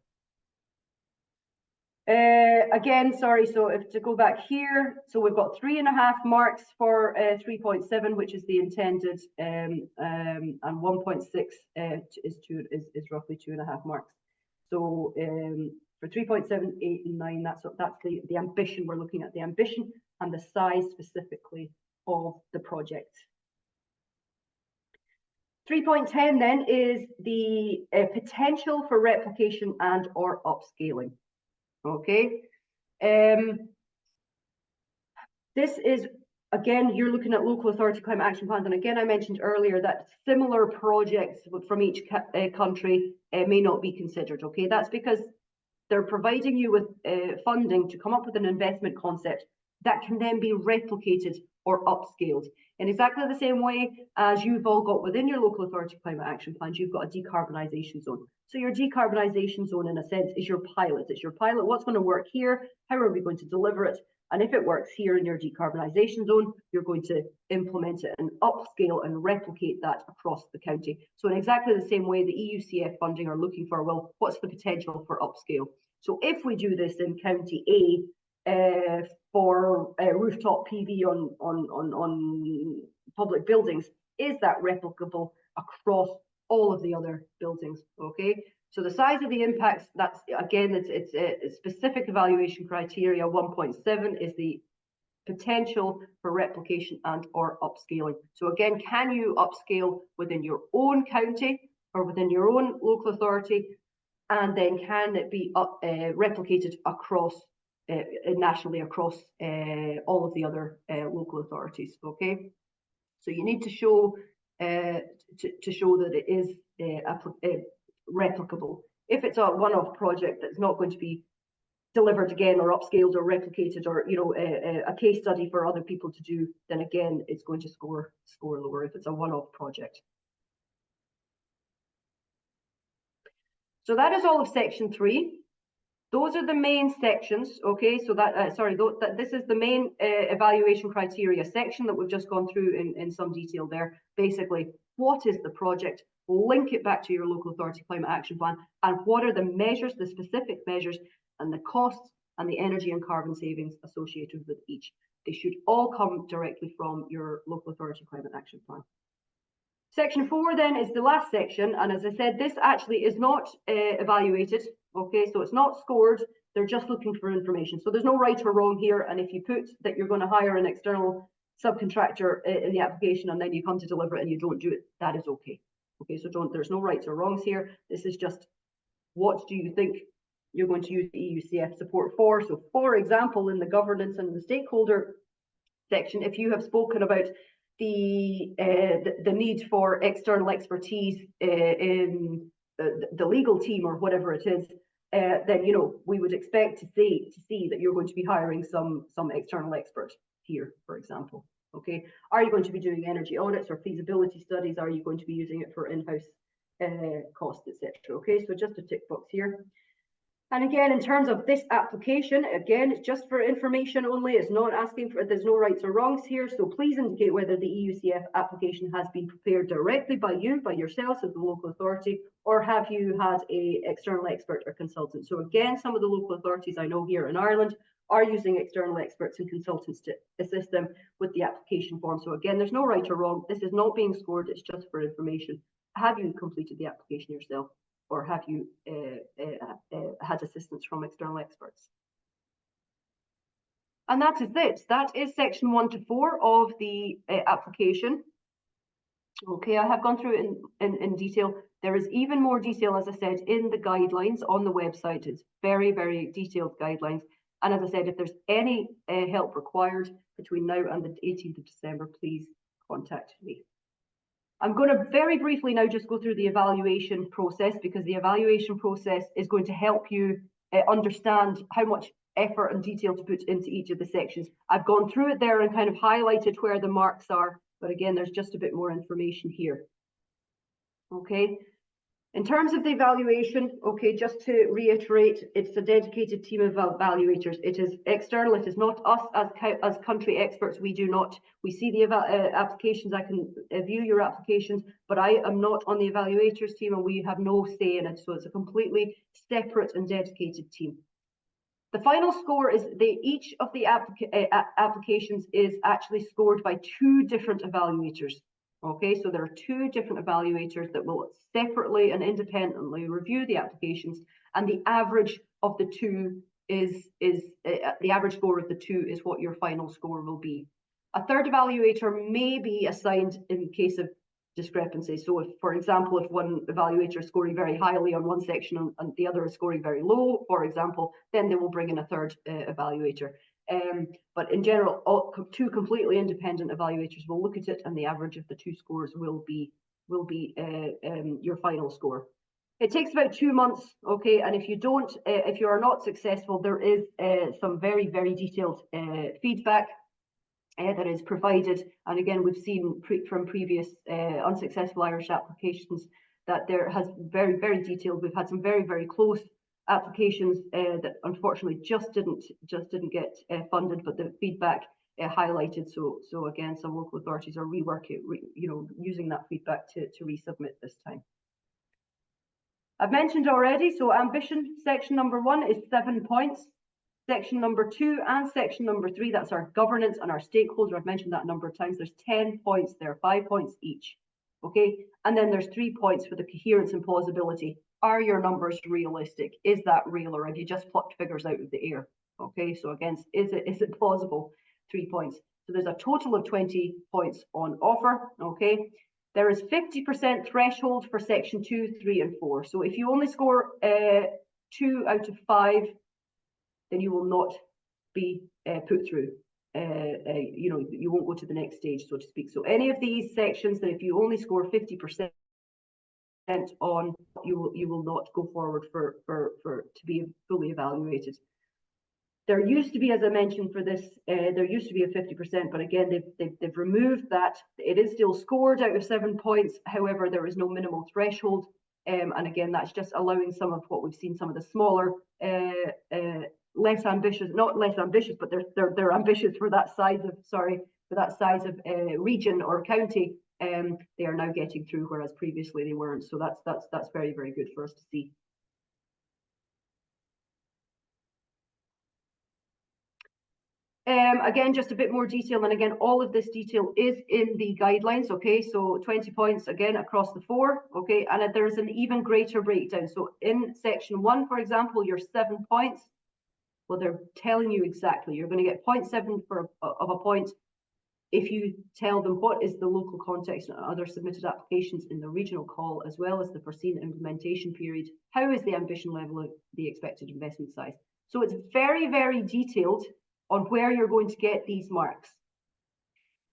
[SPEAKER 1] Again, sorry, so if to go back here, so we've got 3.5 marks for 3.7, which is the intended, and 1.6 is roughly 2.5 marks. So for 3.7, 8, and 9, that's the ambition we're looking at, the ambition and the size specifically of the project. 3.10 then is the potential for replication and or upscaling. Okay, this is, again, you're looking at local authority climate action plans, and again, I mentioned earlier that similar projects from each country may not be considered. Okay, that's because they're providing you with funding to come up with an investment concept that can then be replicated or upscaled in exactly the same way as you've all got within your local authority climate action plans. You've got a decarbonisation zone. So your decarbonisation zone, in a sense, is your pilot. It's your pilot. What's going to work here? How are we going to deliver it? And if it works here in your decarbonisation zone, you're going to implement it and upscale and replicate that across the county. So in exactly the same way the EUCF funding are looking for, well, what's the potential for upscale? So if we do this in County A for rooftop PV on public buildings, is that replicable across all of the other buildings? Okay, so the size of the impacts, that's again, it's a specific evaluation criteria. 1.7 is the potential for replication and or upscaling. So again, can you upscale within your own county or within your own local authority, and then can it be replicated across nationally across all of the other local authorities? Okay, so you need to show to show that it is replicable. If it's a one-off project that's not going to be delivered again or upscaled or replicated, or a case study for other people to do, then again it's going to score lower if it's a one-off project. So that is all of section 3. Those are the main sections, okay? So that, this is the main evaluation criteria section that we've just gone through in some detail there. Basically, what is the project? Link it back to your local authority climate action plan, and what are the measures, the specific measures, and the costs and the energy and carbon savings associated with each. They should all come directly from your local authority climate action plan. Section 4 then is the last section, and as I said, this actually is not evaluated. Okay, so it's not scored, they're just looking for information. So there's no right or wrong here, and if you put that you're going to hire an external subcontractor in the application and then you come to deliver it and you don't do it, that is okay. Okay, so there's no rights or wrongs here. This is just, what do you think you're going to use the EUCF support for? So for example, in the governance and the stakeholder section, if you have spoken about the need for external expertise in the legal team or whatever it is, then we would expect to see that you're going to be hiring some external expert here, for example. Okay, are you going to be doing energy audits or feasibility studies? Are you going to be using it for in-house costs, etc.? Okay, so just a tick box here. And again, in terms of this application, again, it's just for information only. It's not asking for, there's no rights or wrongs here. So please indicate whether the EUCF application has been prepared directly by you, by yourselves as the local authority, or have you had an external expert or consultant? So again, some of the local authorities I know here in Ireland are using external experts and consultants to assist them with the application form. So again, there's no right or wrong. This is not being scored. It's just for information. Have you completed the application yourself? Or have you had assistance from external experts? And that is it. That is section 1 to 4 of the application. Okay, I have gone through it in detail. There is even more detail, as I said, in the guidelines on the website. It's very, very detailed guidelines. And as I said, if there's any help required between now and the 18th of December, please contact me. I'm going to very briefly now just go through the evaluation process, because the evaluation process is going to help you understand how much effort and detail to put into each of the sections. I've gone through it there and kind of highlighted where the marks are, but again, there's just a bit more information here. Okay, In terms of the evaluation, okay, just to reiterate, it's a dedicated team of evaluators. It is external. It is not us as country experts. We see the applications. I can view your applications, but I am not on the evaluators team, and we have no say in it. So it's a completely separate and dedicated team. The final score is each of the applications is actually scored by 2 different evaluators. Okay, so there are 2 different evaluators that will separately and independently review the applications, and the average of the 2 is the average score of the 2 is what your final score will be. A third evaluator may be assigned in case of discrepancy. So if, for example, if one evaluator is scoring very highly on one section and the other is scoring very low, for example, then they will bring in a third evaluator. But in general, 2 completely independent evaluators will look at it, and the average of the 2 scores will be your final score. It takes about 2 months, okay, and if you are not successful, there is some very, very detailed feedback that is provided. And again, we've seen from previous unsuccessful Irish applications that there has very, very detailed. We've had some very, very close applications that unfortunately just didn't get funded, but the feedback highlighted. So again, some local authorities are reworking, using that feedback to resubmit this time. I've mentioned already. So ambition section number 1 is 7 points. Section number 2 and section number 3, that's our governance and our stakeholder. I've mentioned that a number of times. There's 10 points there, 5 points each. Okay, and then there's 3 points for the coherence and plausibility. Are your numbers realistic? Is that real, or have you just plucked figures out of the air? Okay, so again, is it plausible? 3 points. So there's a total of 20 points on offer. Okay, there is 50% threshold for section 2, 3, and 4. So if you only score 2 out of 5, then you will not be put through. You won't go to the next stage, so to speak. So any of these sections that if you only score 50% on, you will not go forward to be fully evaluated. There used to be, as I mentioned for this, there used to be a 50%, but again, they've removed that. It is still scored out of 7 points. However, there is no minimal threshold. And again, that's just allowing some of what we've seen, some of the smaller, less ambitious, not less ambitious, but they're ambitious for that size of region or county. They are now getting through, whereas previously they weren't. So that's very, very good for us to see. Again, just a bit more detail, and again, all of this detail is in the guidelines. Okay, so 20 points again across the 4. Okay, and there's an even greater breakdown. So in section 1, for example, your 7 points. Well, they're telling you exactly. You're going to get 0.7 of a point if you tell them what is the local context and other submitted applications in the regional call, as well as the foreseen implementation period. How is the ambition level of the expected investment size? So it's very, very detailed on where you're going to get these marks.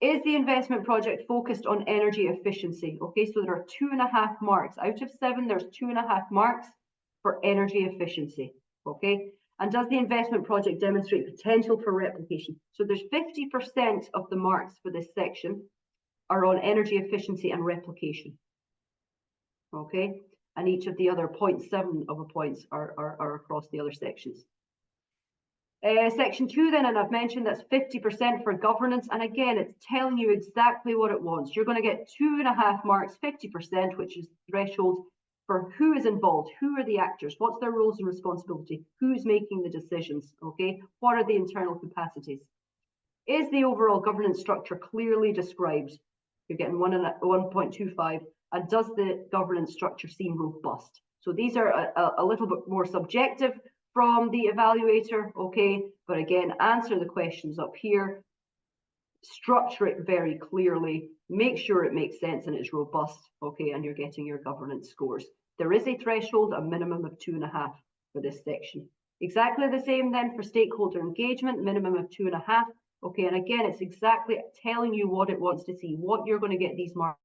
[SPEAKER 1] Is the investment project focused on energy efficiency? Okay, so there are 2.5 marks. Out of 7, there's 2.5 marks for energy efficiency. Okay. And does the investment project demonstrate potential for replication? So there's 50% of the marks for this section are on energy efficiency and replication. Okay, and each of the other 0.7 of a points are across the other sections. Section 2 then, and I've mentioned that's 50% for governance. And again, it's telling you exactly what it wants. You're going to get 2.5 marks, 50%, which is threshold for who is involved, who are the actors, what's their roles and responsibility, who's making the decisions, okay? What are the internal capacities? Is the overall governance structure clearly described? You're getting 1.25, and does the governance structure seem robust? So these are a little bit more subjective from the evaluator, okay? But again, answer the questions up here, structure it very clearly, make sure it makes sense and it's robust, okay, and you're getting your governance scores. There is a threshold, a minimum of 2.5 for this section. Exactly the same then for stakeholder engagement, minimum of 2.5, okay, and again, it's exactly telling you what it wants to see, what you're going to get these marks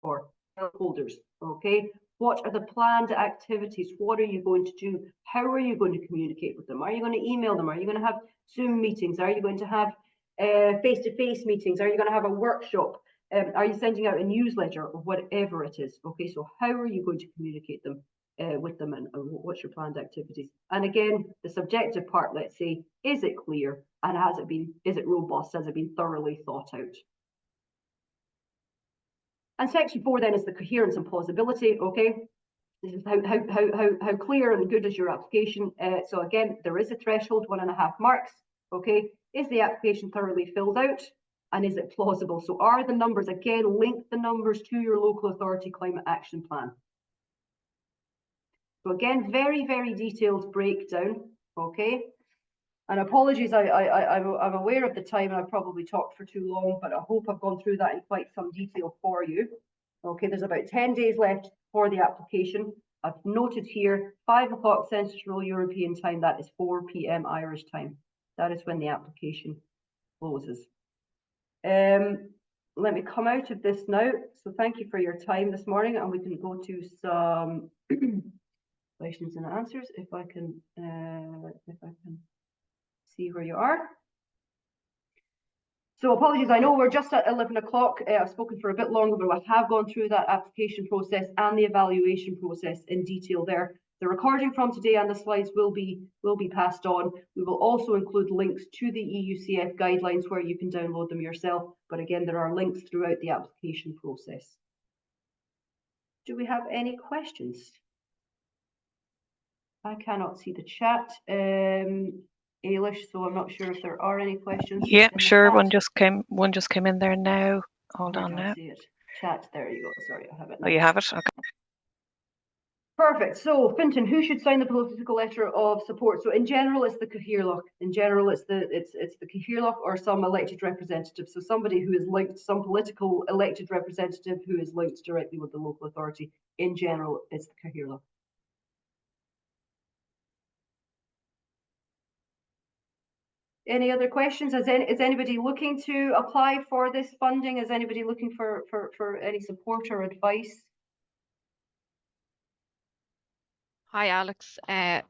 [SPEAKER 1] for stakeholders, okay? What are the planned activities? What are you going to do? How are you going to communicate with them? Are you going to email them? Are you going to have Zoom meetings? Are you going to have face-to-face meetings? Are you going to have a workshop? Are you sending out a newsletter or whatever it is? Okay, so how are you going to communicate them with them, and what's your planned activities? And again, the subjective part, let's say, is it clear, and is it robust? Has it been thoroughly thought out? And section 4 then is the coherence and plausibility. Okay, this is how clear and good is your application. So again, there is a threshold, 1.5 marks. Okay, is the application thoroughly filled out, and is it plausible? So are the numbers, again, link the numbers to your local authority climate action plan. So again, very, very detailed breakdown. Okay, and apologies, I'm aware of the time, and I've probably talked for too long, but I hope I've gone through that in quite some detail for you. Okay, there's about 10 days left for the application. I've noted here 5 o'clock Central European time, that is 4 p.m. Irish time. That is when the application closes. Let me come out of this now. So thank you for your time this morning, and we can go to some questions and answers if I can see where you are. So apologies, I know we're just at 11 o'clock. I've spoken for a bit longer, but I have gone through that application process and the evaluation process in detail there. The recording from today and the slides will be passed on. We will also include links to the EUCF guidelines where you can download them yourself. But again, there are links throughout the application process. Do we have any questions? I cannot see the chat. Ailish, so I'm not sure if there are any questions.
[SPEAKER 2] Yeah, sure. One just came in there now. Hold on now.
[SPEAKER 1] See it. Chat, there you go. Sorry, I have it now.
[SPEAKER 2] Oh, you have it? Okay.
[SPEAKER 1] Perfect. So, Fintan, who should sign the political letter of support? So, in general, it's the Cathaoirleach. In general, it's the Cathaoirleach or some elected representative. So, somebody who is linked, some political elected representative who is linked directly with the local authority. In general, it's the Cathaoirleach. Any other questions? Is anybody looking to apply for this funding? Is anybody looking for any support or advice?
[SPEAKER 3] Hi, Alex. Sorry,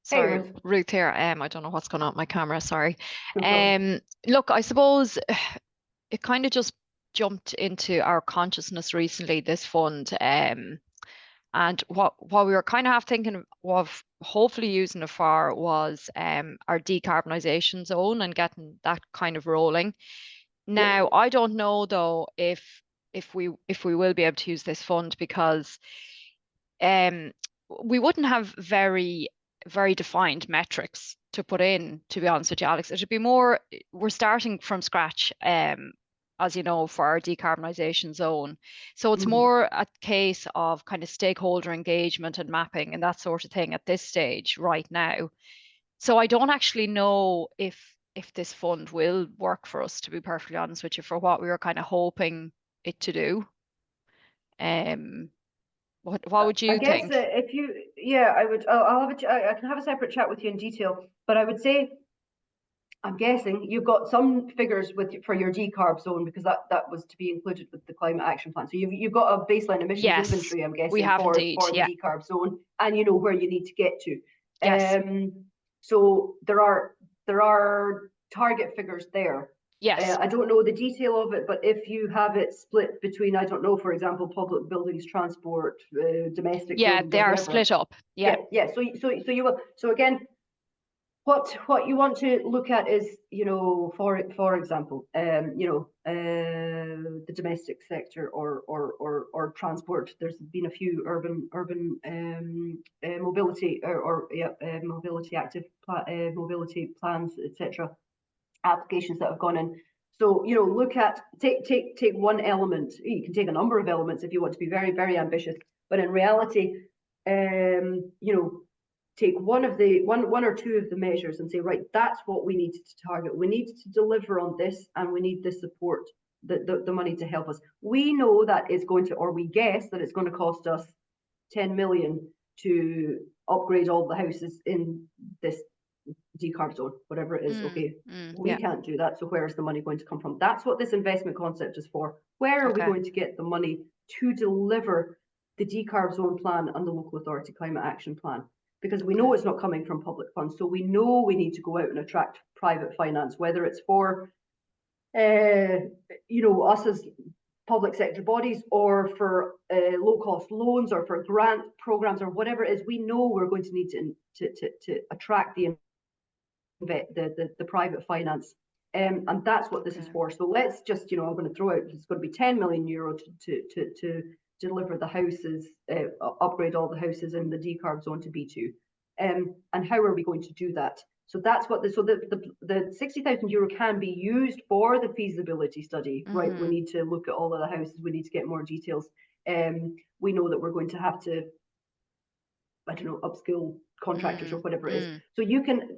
[SPEAKER 1] Hey,
[SPEAKER 3] Ruth here. I don't know what's going on with my camera. Sorry. Look, I suppose it kind of just jumped into our consciousness recently, this fund. And what we were kind of half thinking of hopefully using it for was our decarbonisation zone and getting that kind of rolling. Now, I don't know though if we will be able to use this fund, because we wouldn't have very defined metrics to put in, to be honest with you, Alex. It would be more, we're starting from scratch, as you know, for our decarbonisation zone. So it's more a case of kind of stakeholder engagement and mapping and that sort of thing at this stage right now. So I don't actually know if this fund will work for us, to be perfectly honest with you, for what we were kind of hoping it to do. What would you think?
[SPEAKER 1] I guess if you, yeah, I would. I can have a separate chat with you in detail, but I would say, I'm guessing you've got some figures for your decarb zone, because that was to be included with the climate action plan. So you've got a baseline emissions inventory, I'm guessing,
[SPEAKER 3] we have
[SPEAKER 1] for
[SPEAKER 3] indeed,
[SPEAKER 1] the decarb zone, and you know where you need to get to.
[SPEAKER 3] Yes.
[SPEAKER 1] So there are target figures there.
[SPEAKER 3] Yes.
[SPEAKER 1] I don't know the detail of it, but if you have it split between, I don't know, for example, public buildings, transport, domestic.
[SPEAKER 3] Yeah, they are split up. Yeah.
[SPEAKER 1] So you will. So again, what you want to look at is, you know, for example, you know, the domestic sector or transport. There's been a few urban mobility mobility active mobility plans, etc. applications that have gone in. So, you know, look at, take one element. You can take a number of elements if you want to be very, very ambitious, but in reality, you know, take one or two of the measures and say, right, that's what we need to target. We need to deliver on this, and we need the support, the money to help us. We know that it's going to, or we guess that it's going to cost us 10 million to upgrade all the houses in this decarb zone, whatever it is. We can't do that. So where is the money going to come from? That's what this investment concept is for. Where are we going to get the money to deliver the decarb zone plan and the local authority climate action plan? Because we know it's not coming from public funds. So we know we need to go out and attract private finance, whether it's for, you know, us as public sector bodies or for low-cost loans or for grant programs or whatever it is, we know we're going to need to attract the private finance. And that's what this is for. So let's just, I'm going to throw out, it's going to be 10 million euro to deliver the houses, upgrade all the houses in the decarb zone to B2. And how are we going to do that? So that's what the 60,000 euro can be used for the feasibility study, right? We need to look at all of the houses. We need to get more details. We know that we're going to have to, I don't know, upskill contractors or whatever it is. So you can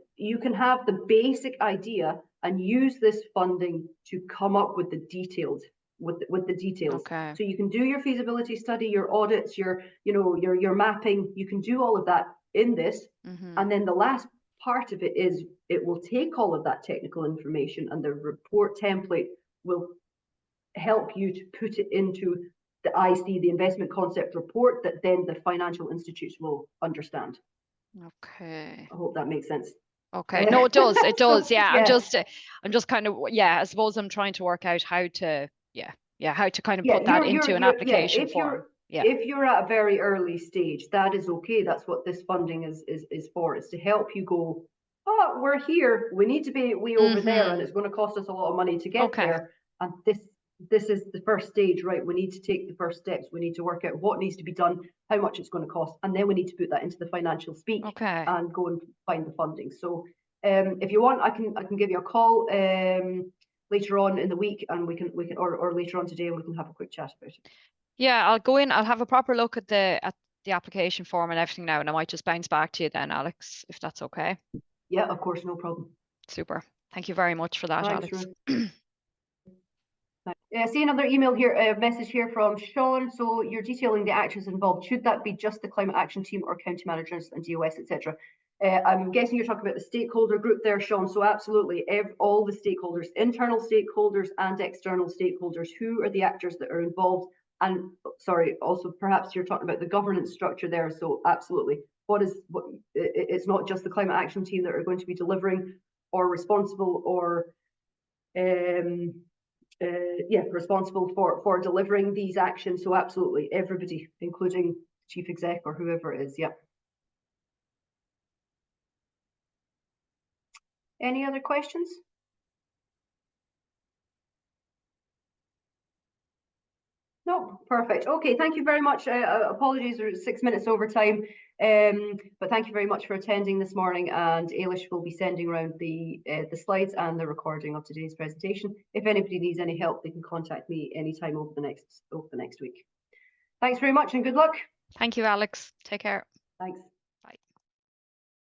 [SPEAKER 1] have the basic idea and use this funding to come up with the details. With the details.
[SPEAKER 3] Okay.
[SPEAKER 1] So you can do your feasibility study, your audits, your mapping. You can do all of that in this, and then the last part of it is it will take all of that technical information, and the report template will help you to put it into the IC, the investment concept report, that then the financial institutes will understand.
[SPEAKER 3] Okay.
[SPEAKER 1] I hope that makes sense.
[SPEAKER 3] Okay. No, it does. It does. Yeah.
[SPEAKER 1] Yeah.
[SPEAKER 3] I'm just kind of, I suppose I'm trying to work out how to, how to kind of put that into an application form.
[SPEAKER 1] If you're at a very early stage, that is okay. That's what this funding is for. It's to help you go, oh, we're here. We need to be way over there, and it's going to cost us a lot of money to get there. And this is the first stage, right? We need to take the first steps. We need to work out what needs to be done, how much it's going to cost, and then we need to put that into the financial speak and go and find the funding. So if you want, I can give you a call later on in the week, and we can or later on today, and we can have a quick chat about it.
[SPEAKER 3] Yeah, I'll go in. I'll have a proper look at the application form and everything now, and I might just bounce back to you then, Alex, if that's okay.
[SPEAKER 1] Yeah, of course, no problem.
[SPEAKER 3] Super. Thank you very much for that,
[SPEAKER 1] Thanks,
[SPEAKER 3] Alex.
[SPEAKER 1] See another email here, message here from Sean. So you're detailing the actions involved. Should that be just the climate action team or county managers and DOS, etc.? I'm guessing you're talking about the stakeholder group there, Sean. So absolutely, all the stakeholders, internal stakeholders and external stakeholders, who are the actors that are involved? And sorry, also perhaps you're talking about the governance structure there. So absolutely, it's not just the climate action team that are going to be delivering or responsible or responsible for delivering these actions. So absolutely, everybody, including chief exec or whoever it is. Yeah. Any other questions? No, perfect. Okay, thank you very much. Apologies, we're 6 minutes over time, but thank you very much for attending this morning. And Ailish will be sending around the slides and the recording of today's presentation. If anybody needs any help, they can contact me anytime over the next week. Thanks very much and good luck.
[SPEAKER 3] Thank you, Alex. Take care.
[SPEAKER 1] Thanks.